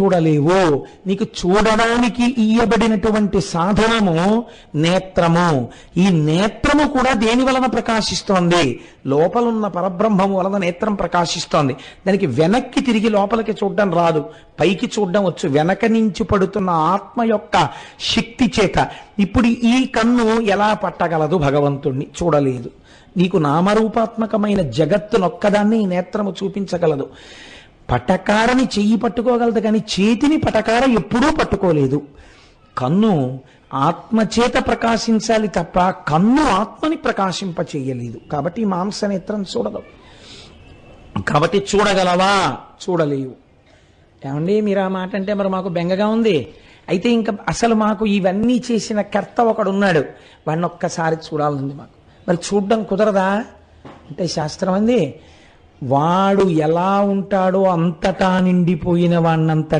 చూడలేవు. నీకు చూడడానికి ఇయ్యబడినటువంటి సాధనము నేత్రము. ఈ నేత్రము కూడా దేని వలన ప్రకాశిస్తోంది? లోపలున్న పరబ్రహ్మము వలన నేత్రం ప్రకాశిస్తోంది. దానికి వెనక్కి తిరిగి లోపలికి చూడడం రాదు, పైకి చూడడం వచ్చు, వెనక నుంచి పడుతున్న ఆత్మ యొక్క శక్తి చేత. ఇప్పుడు ఈ కన్ను ఎలా పట్టగలదు భగవంతుణ్ణి? చూడలేదు. నీకు నామరూపాత్మకమైన జగత్తునొక్కదాన్ని ఈ నేత్రము చూపించగలదు. పటకారని చెయ్యి పట్టుకోగలదు, కానీ చేతిని పటకార ఎప్పుడూ పట్టుకోలేదు. కన్ను ఆత్మచేత ప్రకాశించాలి తప్ప కన్ను ఆత్మని ప్రకాశింప చెయ్యలేదు. కాబట్టి మాంసనేత్రం చూడదు. కాబట్టి చూడగలవా? చూడలేవు. ఏమండి మీరు ఆ మాట అంటే మరి మాకు బెంగగా ఉంది. అయితే ఇంకా అసలు మాకు ఇవన్నీ చేసిన కర్త ఒకడున్నాడు, వాడిని ఒక్కసారి చూడాలంది మాకు. మరి చూడడం కుదరదా అంటే శాస్త్రం అంది, వాడు ఎలా ఉంటాడో అంతటా నిండిపోయిన వాణ్ణంత